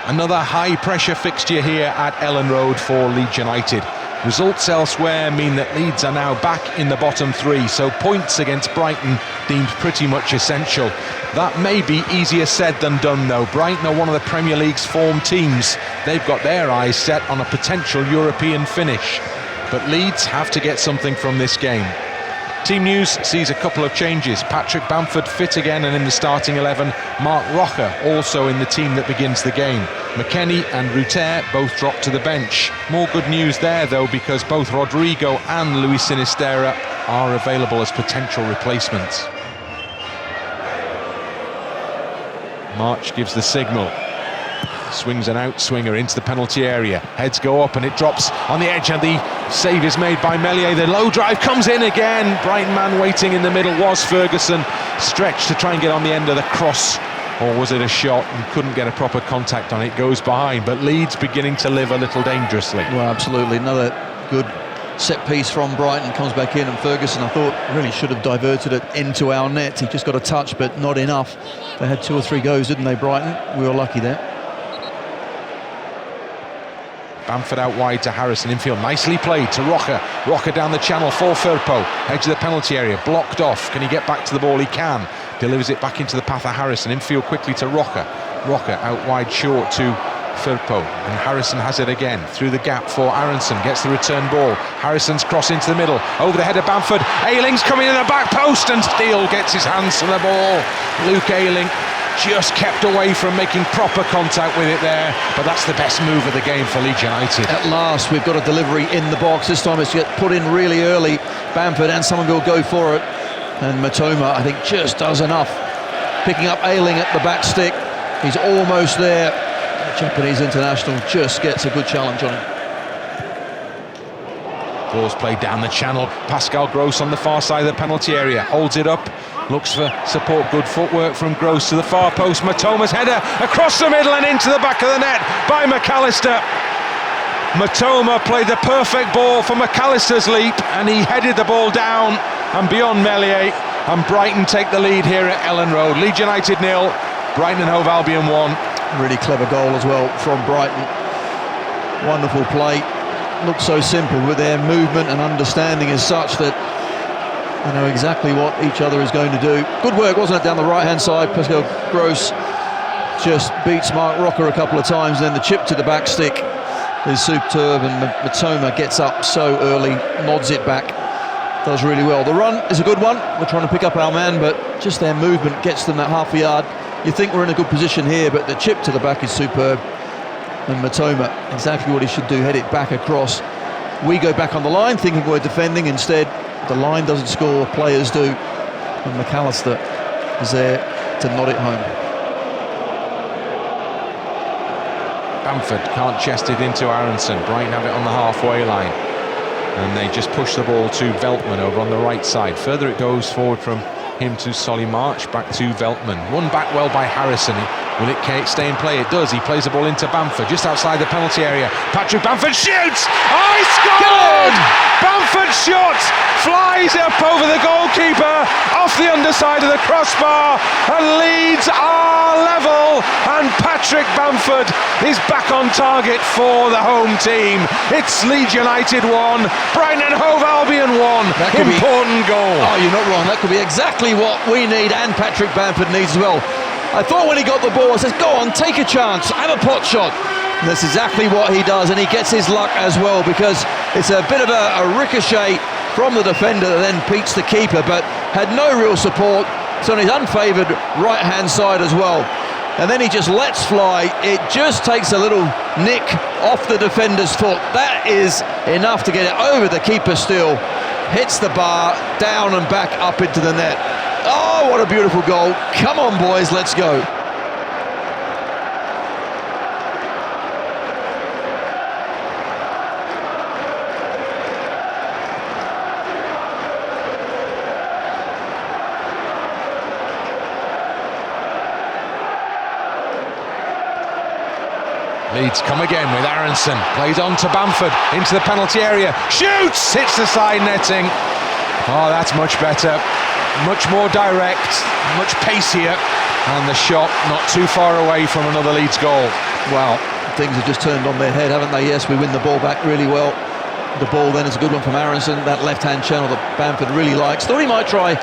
Another high-pressure fixture here at Elland Road for Leeds United. Results elsewhere mean that Leeds are now back in the bottom three, so points against Brighton deemed pretty much essential. That may be easier said than done though. Brighton are one of the Premier League's form teams. They've got their eyes set on a potential European finish. But Leeds have to get something from this game. Team news sees a couple of changes. Patrick Bamford fit again and in the starting 11. Mark Rocha also in the team that begins the game. McKennie and Ruter both dropped to the bench. More good news there though, because both Rodrigo and Luis Sinisterra are available as potential replacements. March gives the signal. Swings an outswinger into the penalty area. Heads go up and it drops on the edge, and the save is made by Meslier. The low drive comes in again. Brighton man waiting in the middle was Ferguson. Stretched to try and get on the end of the cross. Or was it a shot and couldn't get a proper contact on it? Goes behind, but Leeds beginning to live a little dangerously. Well, absolutely. Another good set piece from Brighton comes back in, and Ferguson, I thought, really should have diverted it into our net. He just got a touch, but not enough. They had 2 or 3 goes, didn't they, Brighton? We were lucky there. Bamford out wide to Harrison, infield nicely played to Rocha. Rocha down the channel for Firpo, edge of the penalty area, blocked off. Can he get back to the ball? He can. Delivers it back into the path of Harrison, infield quickly to Rocha. Rocha out wide short to Firpo, and Harrison has it again through the gap for Aronson. Gets the return ball. Harrison's cross into the middle, over the head of Bamford. Ayling's coming in the back post, and Steele gets his hands to the ball. Luke Ayling just kept away from making proper contact with it there, but that's the best move of the game for Leeds United. At last we've got a delivery in the box. This time it's get put in really early. Bamford and someone will go for it, and Matoma, I think, just does enough. Picking up Ayling at the back stick. He's almost there. The Japanese international just gets a good challenge on him. Ball's played down the channel. Pascal Gross on the far side of the penalty area, holds it up, looks for support. Good footwork from Gross to the far post. Matoma's header across the middle and into the back of the net by McAllister. Matoma played the perfect ball for McAllister's leap, and he headed the ball down and beyond Meslier, and Brighton take the lead here at Elland Road. Leeds United 0, Brighton and Hove Albion 1. Really clever goal as well from Brighton. Wonderful play. Looks so simple, with their movement and understanding is such that they know exactly what each other is going to do. Good work, wasn't it, down the right-hand side? Pascal Gross just beats Mark Rocha a couple of times, then the chip to the back stick is superb, and Matoma gets up so early, nods it back, does really well. The run is a good one. We're trying to pick up our man, but just their movement gets them that half a yard. You think we're in a good position here, but the chip to the back is superb. And Matoma, exactly what he should do, head it back across. We go back on the line thinking we're defending. Instead, the line doesn't score, players do. And McAllister is there to nod it home. Bamford can't chest it into Aronson. Brighton have it on the halfway line, and they just push the ball to Veltman over on the right side. Further it goes forward from him to Solly March, back to Veltman. Won back well by Harrison. Will it stay in play? It does. He plays the ball into Bamford, just outside the penalty area. Patrick Bamford shoots! Oh, he scored! Bamford's shot flies up over the goalkeeper, off the underside of the crossbar, and Leeds are level, and Patrick Bamford is back on target for the home team. It's Leeds United 1, Brighton and Hove Albion 1. Important goal. Oh, you're not wrong. That could be exactly what we need, and Patrick Bamford needs as well. I thought when he got the ball, I said, go on, take a chance, have a pot shot. And that's exactly what he does, and he gets his luck as well, because it's a bit of a ricochet from the defender that then beats the keeper, but had no real support. It's on his unfavoured right-hand side as well. And then he just lets fly. It just takes a little nick off the defender's foot. That is enough to get it over the keeper still. Hits the bar, down and back up into the net. Oh, what a beautiful goal. Come on, boys, let's go. Leeds come again with Aronson, played on to Bamford, into the penalty area, shoots, hits the side netting. Oh, that's much better, much more direct, much pacier, and the shot not too far away from another Leeds goal. Well, things have just turned on their head, haven't they? Yes, we win the ball back really well. The ball then is a good one from Aronson, that left-hand channel that Bamford really likes. Thought he might try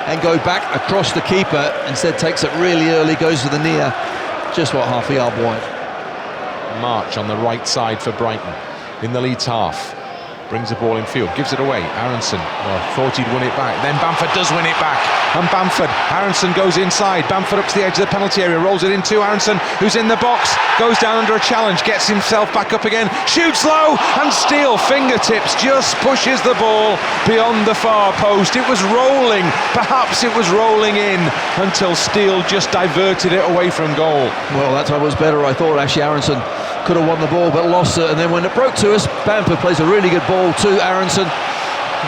and go back across the keeper, instead takes it really early, goes to the near, just what, half a yard wide. March on the right side for Brighton in the Leeds half. Brings the ball in field, gives it away. Aronson thought he'd win it back. Then Bamford does win it back. And Bamford, Aronson goes inside. Bamford up to the edge of the penalty area, rolls it into Aronson, who's in the box, goes down under a challenge, gets himself back up again, shoots low, and Steele, fingertips, just pushes the ball beyond the far post. It was rolling, perhaps it was rolling in, until Steele just diverted it away from goal. Well, that time was better. I thought actually Aronson could have won the ball but lost it, and then when it broke to us, Bamford plays a really good ball to Aronson.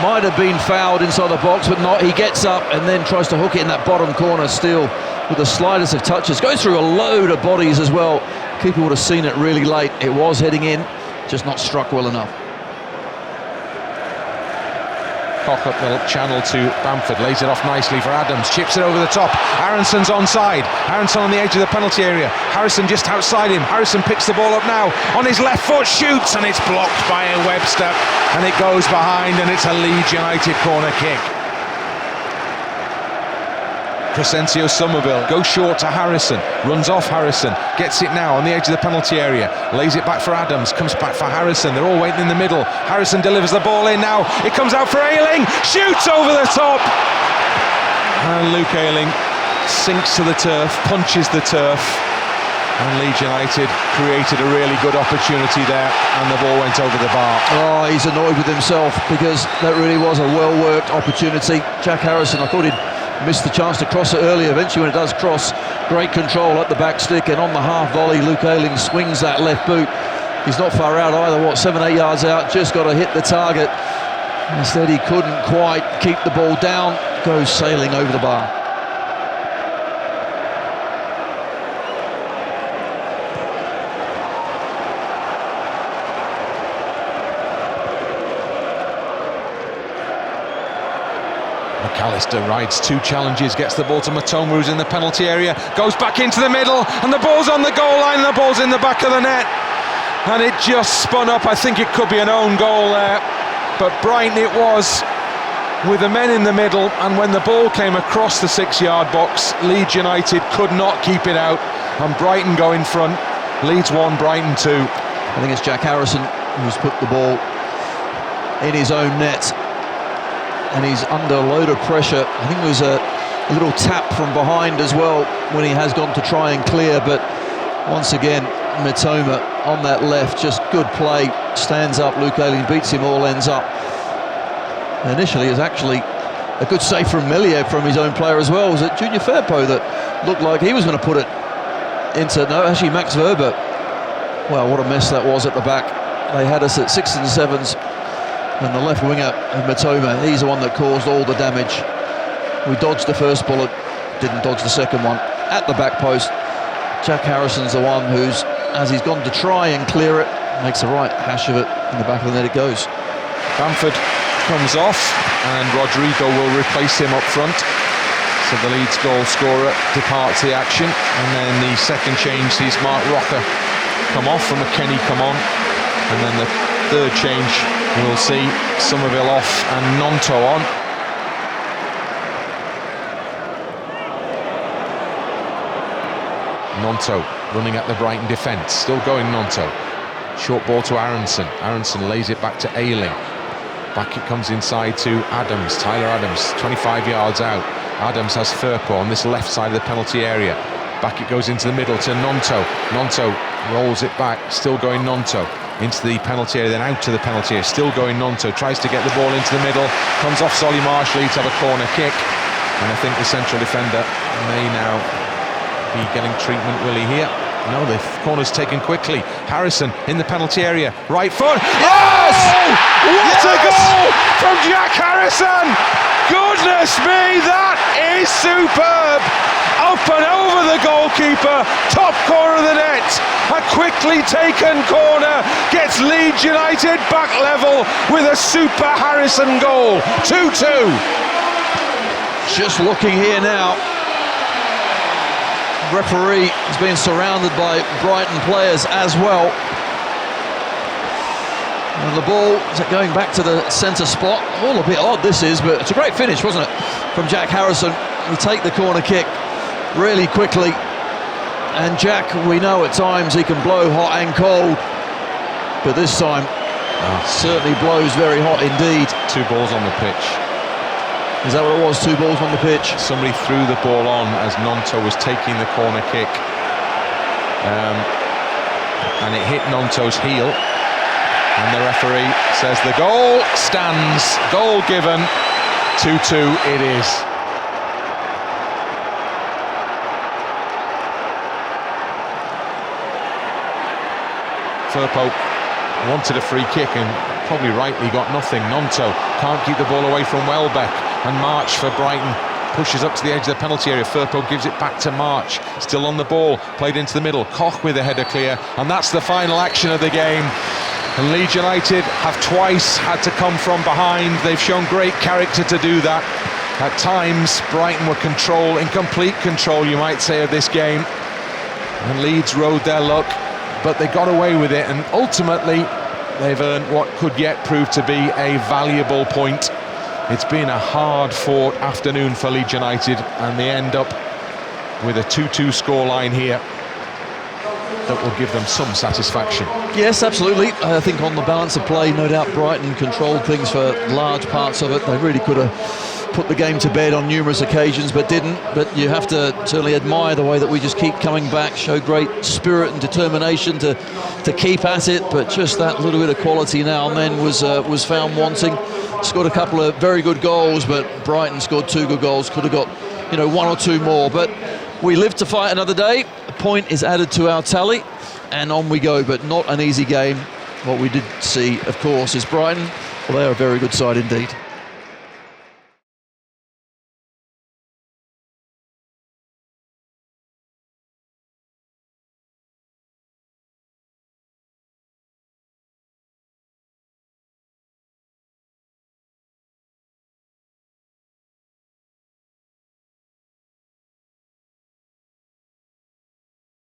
Might have been fouled inside the box, but not. He gets up and then tries to hook it in that bottom corner. Steele with the slightest of touches, goes through a load of bodies as well. Keeper would have seen it really late. It was heading in, just not struck well enough. Cock up the channel to Bamford, lays it off nicely for Adams, chips it over the top. Aronson's onside. Aronson on the edge of the penalty area. Harrison just outside him. Harrison picks the ball up now on his left foot, shoots, and it's blocked by Webster, and it goes behind, and it's a Leeds United corner kick. Crescencio Somerville goes short to Harrison, runs off Harrison, gets it now on the edge of the penalty area, lays it back for Adams, comes back for Harrison, they're all waiting in the middle. Harrison delivers the ball in now, it comes out for Ayling, shoots over the top, and Luke Ayling sinks to the turf, punches the turf, and Leeds United created a really good opportunity there, and the ball went over the bar. Oh, he's annoyed with himself, because that really was a well-worked opportunity. Jack Harrison, I thought he'd missed the chance to cross it earlier. Eventually when it does cross, great control at the back stick, and on the half volley Luke Ayling swings that left boot. He's not far out either, 7-8 yards out, just got to hit the target. Instead he couldn't quite keep the ball down, goes sailing over the bar. McAllister rides two challenges, gets the ball to Matoma, who's in the penalty area, goes back into the middle, and the ball's on the goal line, and the ball's in the back of the net, and it just spun up. I think it could be an own goal there, but Brighton it was, with the men in the middle, and when the ball came across the 6-yard box, Leeds United could not keep it out, and Brighton go in front. Leeds 1, Brighton 2. I think it's Jack Harrison who's put the ball in his own net, and he's under a load of pressure. I think there was a little tap from behind as well when he has gone to try and clear, but once again Matoma on that left, just good play, stands up, Luke Ayling beats him, all ends up. Initially is actually a good save from Millier from his own player as well. Was it Junior Firpo that looked like he was going to put it into, no, actually Max Verber. Well, what a mess that was at the back. They had us at 6s and 7s, and the left winger of Matoma, he's the one that caused all the damage. We dodged the first bullet, didn't dodge the second one. At the back post, Jack Harrison's the one who's, as he's gone to try and clear it, makes a right hash of it, in the back of the net it goes. Bamford comes off, and Rodrigo will replace him up front. So the Leeds goal scorer departs the action, and then the second change sees Mark Rocker come off and McKennie come on, and then the third change we'll see Somerville off and Nonto on. Nonto running at the Brighton defence, still going Nonto. Short ball to Aronson. Aronson lays it back to Ayling. Back it comes inside to Adams, Tyler Adams, 25 yards out. Adams has Firpo on this left side of the penalty area. Back it goes into the middle to Nonto. Nonto rolls it back, still going Nonto. Into the penalty area, then out to the penalty area, still going Nonto. Tries to get the ball into the middle, comes off Solly Marsh, Leeds have a corner kick. And I think the central defender may now be getting treatment, will he here? No, the corner's taken quickly. Harrison in the penalty area, right foot. Yes! What a goal from Jack Harrison! Goodness me, that is superb! Up and over the goalkeeper, top corner of the net. A quickly taken corner gets Leeds United back level with a super Harrison goal. 2-2. Just looking here now, referee is being surrounded by Brighton players as well. And the ball is going back to the centre spot. All a bit odd this is, but it's a great finish, wasn't it, from Jack Harrison. We take the corner kick really quickly, and Jack, we know at times he can blow hot and cold, but this time certainly blows very hot indeed. 2 balls on the pitch. Is that what it was? 2 balls on the pitch? Somebody threw the ball on as Gnonto was taking the corner kick, and it hit Gnonto's heel, and the referee says the goal stands. Goal given. 2-2 it is. Firpo wanted a free kick and probably rightly got nothing. Gnonto can't keep the ball away from Welbeck, and March for Brighton pushes up to the edge of the penalty area. Firpo gives it back to March, still on the ball, played into the middle. Koch with a header clear, and that's the final action of the game. And Leeds United have twice had to come from behind. They've shown great character to do that. At times Brighton were in complete control, you might say, of this game, and Leeds rode their luck, but they got away with it, and ultimately they've earned what could yet prove to be a valuable point. It's been a hard-fought afternoon for Leeds United, and they end up with a 2-2 scoreline here that will give them some satisfaction. Yes, absolutely. I think on the balance of play, no doubt Brighton controlled things for large parts of it. They really could have put the game to bed on numerous occasions, but didn't. But you have to certainly admire the way that we just keep coming back, show great spirit and determination to keep at it, but just that little bit of quality now and then was found wanting. Scored a couple of very good goals, but Brighton scored 2 good goals, could have got 1 or 2 more, but we live to fight another day. A point is added to our tally, and on we go, but not an easy game. What we did see, of course, is Brighton, well, they're a very good side indeed.